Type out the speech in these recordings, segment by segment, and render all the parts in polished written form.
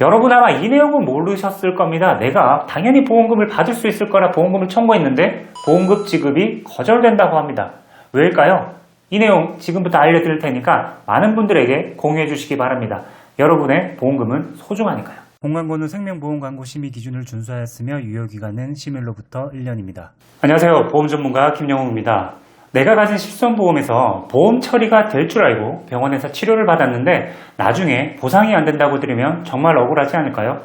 여러분 아마 이 내용은 모르셨을 겁니다. 내가 당연히 보험금을 받을 수 있을 거라 보험금을 청구했는데 보험금 지급이 거절된다고 합니다. 왜일까요? 이 내용 지금부터 알려드릴 테니까 많은 분들에게 공유해 주시기 바랍니다. 여러분의 보험금은 소중하니까요. 본광고는 생명보험 광고 심의 기준을 준수하였으며 유효기간은 심일로부터 1년입니다. 안녕하세요. 보험 전문가 김영웅입니다. 내가 가진 실손보험에서 보험 처리가 될 줄 알고 병원에서 치료를 받았는데 나중에 보상이 안 된다고 들으면 정말 억울하지 않을까요?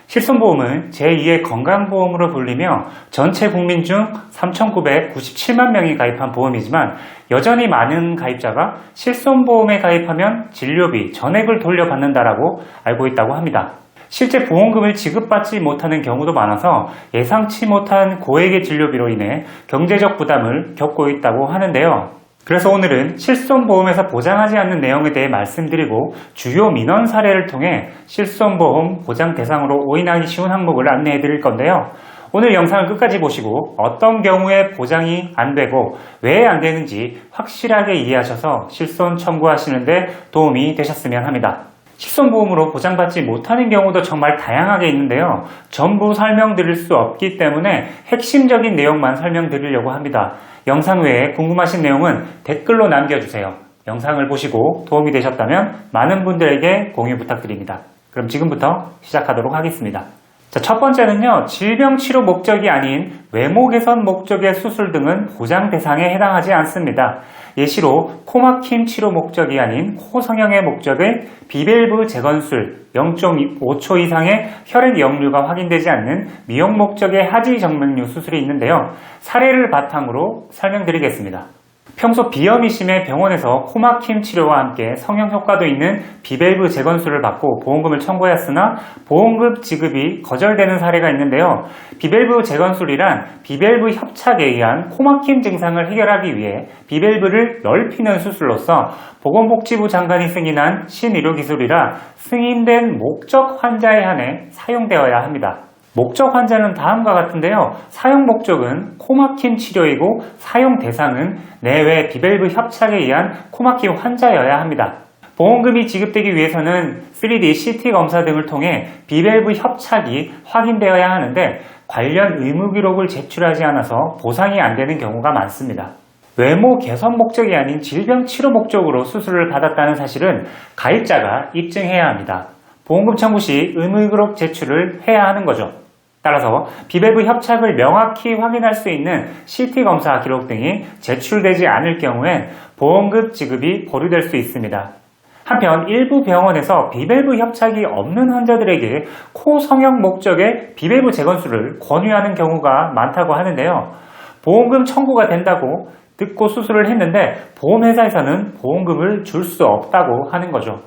실손보험은 제2의 건강보험으로 불리며 전체 국민 중 3,997만 명이 가입한 보험이지만 여전히 많은 가입자가 실손보험에 가입하면 진료비, 전액을 돌려받는다라고 알고 있다고 합니다. 실제 보험금을 지급받지 못하는 경우도 많아서 예상치 못한 고액의 진료비로 인해 경제적 부담을 겪고 있다고 하는데요. 그래서 오늘은 실손보험에서 보장하지 않는 내용에 대해 말씀드리고 주요 민원 사례를 통해 실손보험 보장 대상으로 오인하기 쉬운 항목을 안내해 드릴 건데요. 오늘 영상을 끝까지 보시고 어떤 경우에 보장이 안 되고 왜 안 되는지 확실하게 이해하셔서 실손 청구하시는데 도움이 되셨으면 합니다. 실손보험으로 보장받지 못하는 경우도 정말 다양하게 있는데요. 전부 설명드릴 수 없기 때문에 핵심적인 내용만 설명드리려고 합니다. 영상 외에 궁금하신 내용은 댓글로 남겨주세요. 영상을 보시고 도움이 되셨다면 많은 분들에게 공유 부탁드립니다. 그럼 지금부터 시작하도록 하겠습니다. 자, 첫 번째는요. 질병 치료 목적이 아닌 외모 개선 목적의 수술 등은 보장 대상에 해당하지 않습니다. 예시로 코막힘 치료 목적이 아닌 코 성형의 목적의 비밸브 재건술 0.5초 이상의 혈액 역류가 확인되지 않는 미용 목적의 하지 정맥류 수술이 있는데요. 사례를 바탕으로 설명드리겠습니다. 평소 비염이 심해 병원에서 코막힘 치료와 함께 성형 효과도 있는 비밸브 재건술을 받고 보험금을 청구하였으나 보험금 지급이 거절되는 사례가 있는데요. 비밸브 재건술이란 비밸브 협착에 의한 코막힘 증상을 해결하기 위해 비밸브를 넓히는 수술로서 보건복지부 장관이 승인한 신의료기술이라 승인된 목적 환자에 한해 사용되어야 합니다. 목적 환자는 다음과 같은데요. 사용 목적은 코막힘 치료이고 사용 대상은 내외 비밸브 협착에 의한 코막힘 환자여야 합니다. 보험금이 지급되기 위해서는 3D CT 검사 등을 통해 비밸브 협착이 확인되어야 하는데 관련 의무 기록을 제출하지 않아서 보상이 안 되는 경우가 많습니다. 외모 개선 목적이 아닌 질병 치료 목적으로 수술을 받았다는 사실은 가입자가 입증해야 합니다. 보험금 청구 시 의무 기록 제출을 해야 하는 거죠. 따라서 비밸브 협착을 명확히 확인할 수 있는 CT 검사 기록 등이 제출되지 않을 경우엔 보험금 지급이 보류될 수 있습니다. 한편 일부 병원에서 비밸브 협착이 없는 환자들에게 코 성형 목적의 비밸브 재건술을 권유하는 경우가 많다고 하는데요. 보험금 청구가 된다고 듣고 수술을 했는데 보험회사에서는 보험금을 줄 수 없다고 하는 거죠.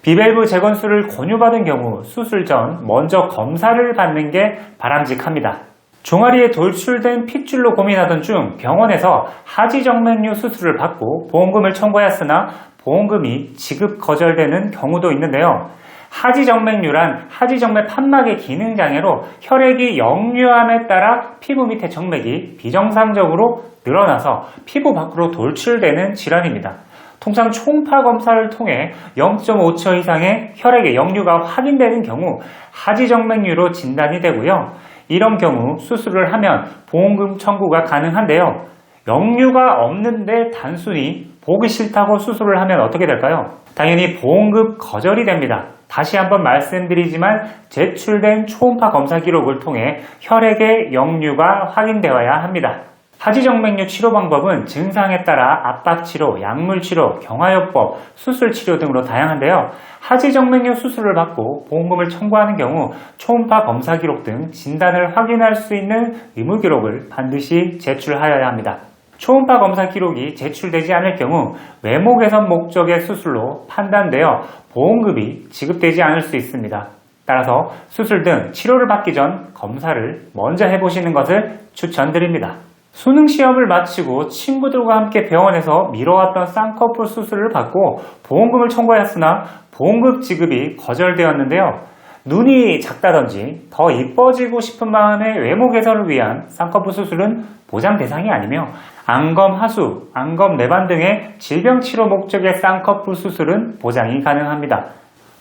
비밸브 재건술을 권유받은 경우 수술 전 먼저 검사를 받는 게 바람직합니다. 종아리에 돌출된 핏줄로 고민하던 중 병원에서 하지정맥류 수술을 받고 보험금을 청구하였으나 보험금이 지급 거절되는 경우도 있는데요. 하지정맥류란 하지정맥 판막의 기능장애로 혈액이 역류함에 따라 피부 밑의 정맥이 비정상적으로 늘어나서 피부 밖으로 돌출되는 질환입니다. 통상 초음파 검사를 통해 0.5초 이상의 혈액의 역류가 확인되는 경우 하지정맥류로 진단이 되고요. 이런 경우 수술을 하면 보험금 청구가 가능한데요. 역류가 없는데 단순히 보기 싫다고 수술을 하면 어떻게 될까요? 당연히 보험금 거절이 됩니다. 다시 한번 말씀드리지만 제출된 초음파 검사 기록을 통해 혈액의 역류가 확인되어야 합니다. 하지정맥류 치료 방법은 증상에 따라 압박치료, 약물치료, 경화요법, 수술치료 등으로 다양한데요. 하지정맥류 수술을 받고 보험금을 청구하는 경우 초음파 검사 기록 등 진단을 확인할 수 있는 의무 기록을 반드시 제출하여야 합니다. 초음파 검사 기록이 제출되지 않을 경우 외모 개선 목적의 수술로 판단되어 보험금이 지급되지 않을 수 있습니다. 따라서 수술 등 치료를 받기 전 검사를 먼저 해보시는 것을 추천드립니다. 수능 시험을 마치고 친구들과 함께 병원에서 미뤄왔던 쌍꺼풀 수술을 받고 보험금을 청구하였으나 보험금 지급이 거절되었는데요. 눈이 작다든지 더 이뻐지고 싶은 마음의 외모 개선을 위한 쌍꺼풀 수술은 보장 대상이 아니며 안검 하수, 안검 내반 등의 질병 치료 목적의 쌍꺼풀 수술은 보장이 가능합니다.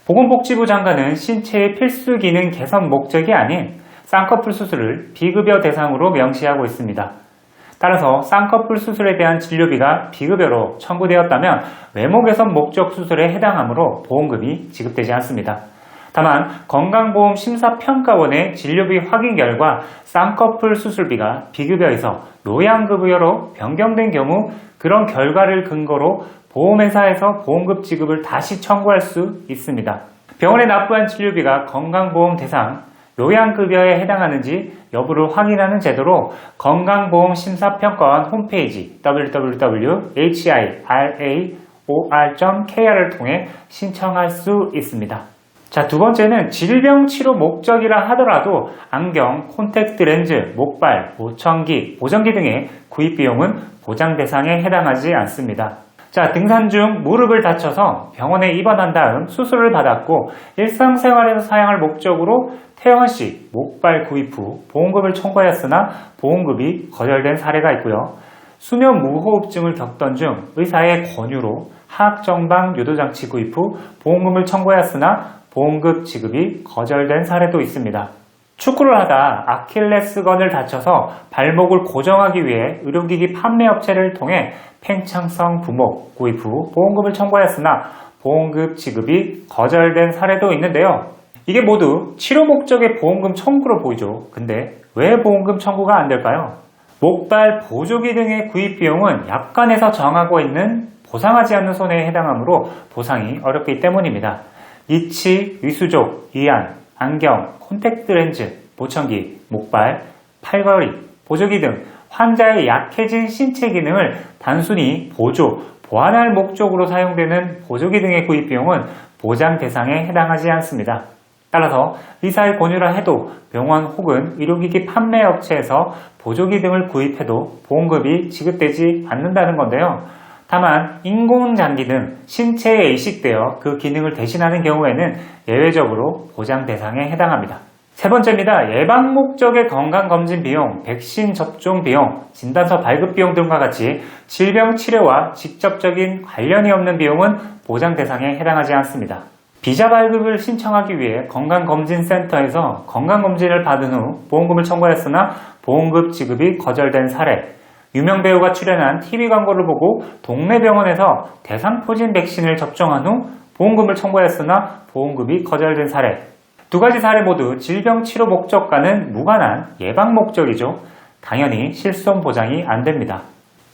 보건복지부 장관은 신체의 필수 기능 개선 목적이 아닌 쌍꺼풀 수술을 비급여 대상으로 명시하고 있습니다. 따라서 쌍꺼풀 수술에 대한 진료비가 비급여로 청구되었다면 외모 개선 목적 수술에 해당하므로 보험금이 지급되지 않습니다. 다만 건강보험심사평가원의 진료비 확인 결과 쌍꺼풀 수술비가 비급여에서 요양급여로 변경된 경우 그런 결과를 근거로 보험회사에서 보험금 지급을 다시 청구할 수 있습니다. 병원에 납부한 진료비가 건강보험 대상 요양급여에 해당하는지 여부를 확인하는 제도로 건강보험심사평가원 홈페이지 www.hirraor.kr을 통해 신청할 수 있습니다. 자, 두 번째는 질병 치료 목적이라 하더라도 안경, 콘택트 렌즈, 목발, 보청기, 보정기 등의 구입 비용은 보장 대상에 해당하지 않습니다. 자, 등산 중 무릎을 다쳐서 병원에 입원한 다음 수술을 받았고 일상생활에서 사용할 목적으로 퇴원 시 목발 구입 후 보험금을 청구하였으나 보험금이 거절된 사례가 있고요. 수면 무호흡증을 겪던 중 의사의 권유로 하악정방 유도장치 구입 후 보험금을 청구하였으나 보험금 지급이 거절된 사례도 있습니다. 축구를 하다 아킬레스건을 다쳐서 발목을 고정하기 위해 의료기기 판매업체를 통해 팽창성 부목 구입 후 보험금을 청구하였으나 보험금 지급이 거절된 사례도 있는데요. 이게 모두 치료 목적의 보험금 청구로 보이죠. 근데 왜 보험금 청구가 안 될까요? 목발, 보조기 등의 구입 비용은 약관에서 정하고 있는 보상하지 않는 손해에 해당하므로 보상이 어렵기 때문입니다. 이치, 의수족, 이안, 안경, 콘택트 렌즈, 보청기, 목발, 팔걸이, 보조기 등 환자의 약해진 신체 기능을 단순히 보조, 보완할 목적으로 사용되는 보조기 등의 구입 비용은 보장 대상에 해당하지 않습니다. 따라서 의사의 권유라 해도 병원 혹은 의료기기 판매업체에서 보조기 등을 구입해도 보험금이 지급되지 않는다는 건데요. 다만 인공장기 등 신체에 이식되어 그 기능을 대신하는 경우에는 예외적으로 보장 대상에 해당합니다. 세 번째입니다. 예방 목적의 건강검진 비용, 백신 접종 비용, 진단서 발급 비용 등과 같이 질병 치료와 직접적인 관련이 없는 비용은 보장 대상에 해당하지 않습니다. 비자 발급을 신청하기 위해 건강검진센터에서 건강검진을 받은 후 보험금을 청구했으나 보험금 지급이 거절된 사례, 유명 배우가 출연한 TV 광고를 보고 동네 병원에서 대상포진 백신을 접종한 후 보험금을 청구했으나 보험금이 거절된 사례. 두 가지 사례 모두 질병 치료 목적과는 무관한 예방 목적이죠. 당연히 실손 보장이 안 됩니다.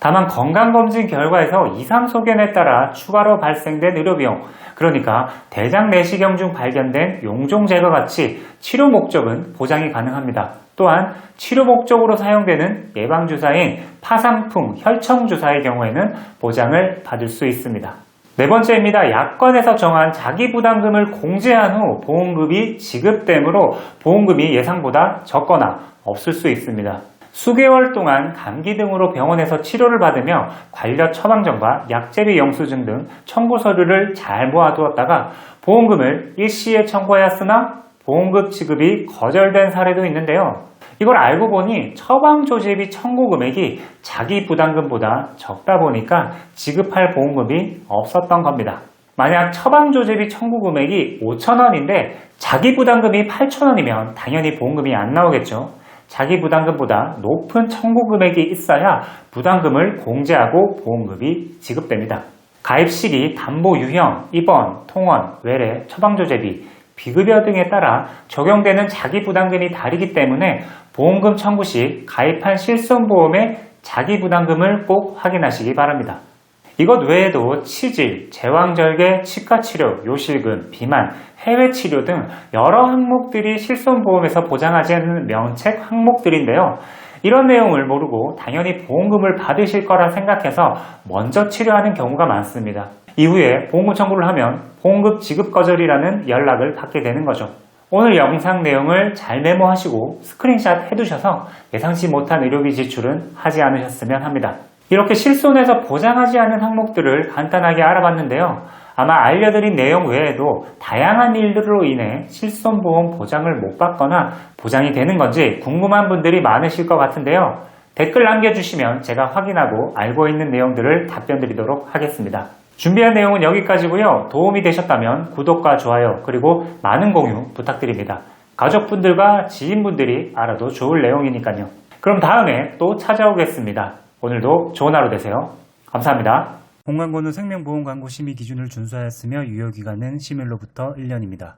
다만 건강검진 결과에서 이상 소견에 따라 추가로 발생된 의료비용, 그러니까 대장 내시경 중 발견된 용종 제거 같이 치료 목적은 보장이 가능합니다. 또한 치료 목적으로 사용되는 예방주사인 파상풍, 혈청주사의 경우에는 보장을 받을 수 있습니다. 네 번째입니다. 약관에서 정한 자기부담금을 공제한 후 보험금이 지급되므로 보험금이 예상보다 적거나 없을 수 있습니다. 수개월 동안 감기 등으로 병원에서 치료를 받으며 관련 처방전과 약제비 영수증 등 청구 서류를 잘 모아두었다가 보험금을 일시에 청구하였으나 보험금 지급이 거절된 사례도 있는데요. 이걸 알고 보니 처방조제비 청구 금액이 자기 부담금보다 적다 보니까 지급할 보험금이 없었던 겁니다. 만약 처방조제비 청구 금액이 5,000원인데 자기 부담금이 8,000원이면 당연히 보험금이 안 나오겠죠. 자기 부담금보다 높은 청구 금액이 있어야 부담금을 공제하고 보험금이 지급됩니다. 가입 시기, 담보 유형, 입원, 통원, 외래, 처방조제비, 비급여 등에 따라 적용되는 자기 부담금이 다르기 때문에 보험금 청구 시 가입한 실손보험의 자기 부담금을 꼭 확인하시기 바랍니다. 이것 외에도 치질, 제왕절개, 치과치료, 요실금, 비만, 해외치료 등 여러 항목들이 실손보험에서 보장하지 않는 면책 항목들인데요. 이런 내용을 모르고 당연히 보험금을 받으실 거라 생각해서 먼저 치료하는 경우가 많습니다. 이후에 보험금 청구를 하면 보험금 지급 거절이라는 연락을 받게 되는 거죠. 오늘 영상 내용을 잘 메모하시고 스크린샷 해두셔서 예상치 못한 의료비 지출은 하지 않으셨으면 합니다. 이렇게 실손에서 보장하지 않은 항목들을 간단하게 알아봤는데요. 아마 알려드린 내용 외에도 다양한 일들로 인해 실손보험 보장을 못 받거나 보장이 되는 건지 궁금한 분들이 많으실 것 같은데요. 댓글 남겨주시면 제가 확인하고 알고 있는 내용들을 답변 드리도록 하겠습니다. 준비한 내용은 여기까지고요. 도움이 되셨다면 구독과 좋아요 그리고 많은 공유 부탁드립니다. 가족분들과 지인분들이 알아도 좋을 내용이니까요. 그럼 다음에 또 찾아오겠습니다. 오늘도 좋은 하루 되세요. 감사합니다. 본광고는 생명보험 광고 심의 기준을 준수하였으며 유효기간은 심일로부터 1년입니다.